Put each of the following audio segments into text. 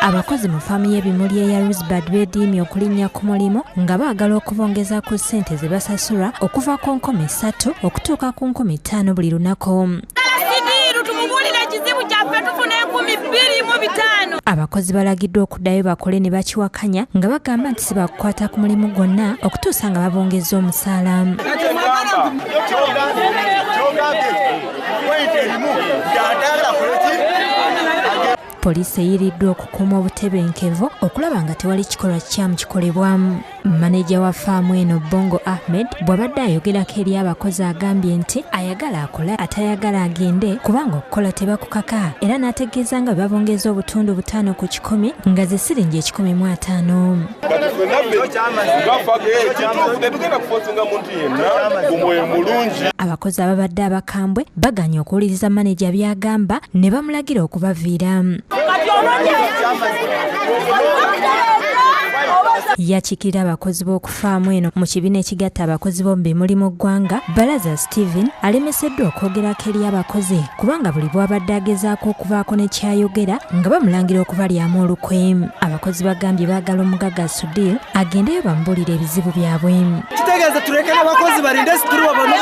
Abakozi mu faamu y'ebimuli eya Rosebud beediimye okulinnya ku mulimu nga baagala okubongeza ku ssente ze basasulwa okuva ku 3,000 okutuuka ku 5,000 buli lunaku. Abakozi balagiddwa okuddayo bakole ne bakiwakanya nga bagamba nti si bakukwata ku mulimu gwonna okutuusa nga babongeza omusaala. Poliisi eyiriddwa okukuuma obutebenkevu okulaba nga tewali kikolwa kikyamu kikolebwamu. Maneja wa faamu eno Bongo Ahmed bw'abadde ayogerako eri abakozi agambye nti ayagala akole atayagala agende kubanga okukola tebakukaka, era n'ategeeza nga babongeza obutundu 5 ku 100 nga ze siringi 1,500. Abakozi ababadde abakambwe baganya okuwuliriza maneja by'agamba ne bamulagira okubaviira. Yakikira abakozi b'okufaamu eno mu kibiina ekigatta abakozi b'omu bimuli mu ggwanga Balaza Steven alemeseddwa okwogerako eri abakozi kubanga buli bw'abadde agezaako okuvaako ne kyayogera nga bamulangira okubalyamu olukwe. Abakozi bagambye baagala omugaga Sudil agendeyo bamubuulire ebizibu byabwe. Kitegeeza tulekere abakozi balinde situlwa bano.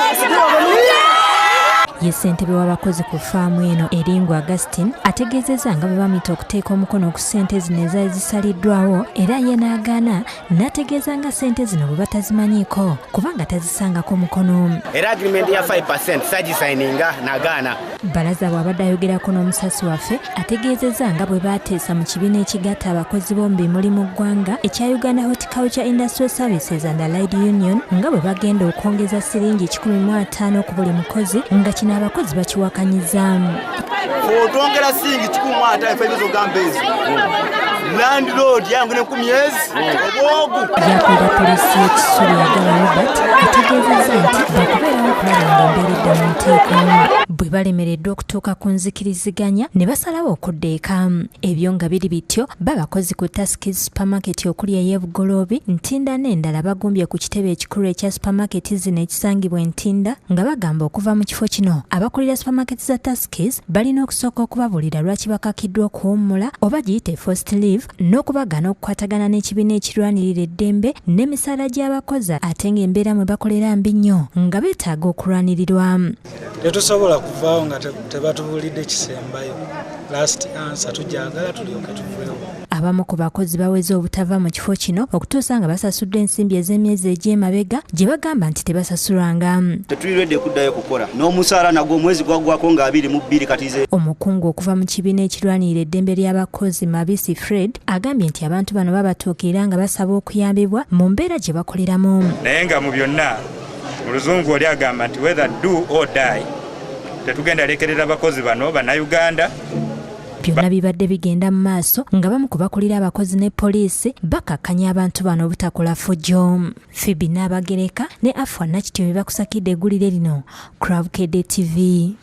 Ye ssentebe w'abakozi ku faamu eno Eringo Augustine ategeezezza nga bwe bamuyita okuteeka omukono ku ssente zino ezaali zisaliddwawo, era ye n'agaana n'ategeeza nga ssente zino bwe batazimanyiiko kubanga tazisangako mukono. Era agreement ya 5% sagisayininga n'agaana. Balaza bw'abadde ayogerako n'omusasi waffe ategeezezza nga bwe baateesa mu kibiina ekigatta abakozi b'omu bimuli mu ggwanga ekya Uganda Horticulture Industry Services and Allied Union nga bwe bagenda okwongeza siringi 1,500 ku buli mukozi nga kino abakozi bakiwakanyizaamu. Otwongera siringi 1,500 ebizo gamba ezo. Landlord yangu ne 10 years. Yakwera poliisi y'ekisulu yagala Robert ategeezezza nti bakubeerawo okulaba ng'embeera edda mu nteeko. Bwe balemereddwa okutuuka ku nzikiriziganya ne basalawo okudda eka. Ebyo nga biri bityo babakozi ku Tuskys supermarket okuli ey'Ebugoloobi, Ntinda n'endala bagumbye ku kitebe ekikulu ekya supermarket zino ekisangibwa Ntinda nga bagamba okuva mu kifo kino abakulira supermarket za Tuskys balina okusooka okubabuulira lwaki bakakiddwa okuwummula oba giyite forced leave n'okubagana okukwatagana n'ekibiina ekirwanirira eddembe n'emisaala gy'abakozi ate ng'embeera mwe bakolera mbi nnyo nga beetaaga okulwanirirwa. Tetusobola kuvaawo nga tebatubuulidde kisembayo. Last answer tujagala tulyoke tuveewo. Abamu ku bakozi baweze obutava mu kifo kino okutuusa nga basasudde ensimbi ez'emyezi egy'emabega gye bagamba nti tebasasulwanga. Tetulidde kuddayo kukola n'omusaala nagwo omwezi gwagwako nga 22 katize. Omukungu okuva mu kibiina ekirwanirira eddembe ly'abakozi Mabisi Fred agambye nti abantu bano babatuukirira nga basaba okuyambibwa mu mbeera gye bakoleramu. Naye nga mu byonna Muluzungu oli agamba nti whether do or die, tetugenda lekerera abakozi bano Bannayuganda. Byonna bibadde bigenda mu maaso nga bamu ku bakulira abakozi ne poliisi bakakkanya abantu bano obutakola fujjo. Phoebe Nabagereka ne Afua Nakityo bakusakidde eggulire lino ku Bukedde TV.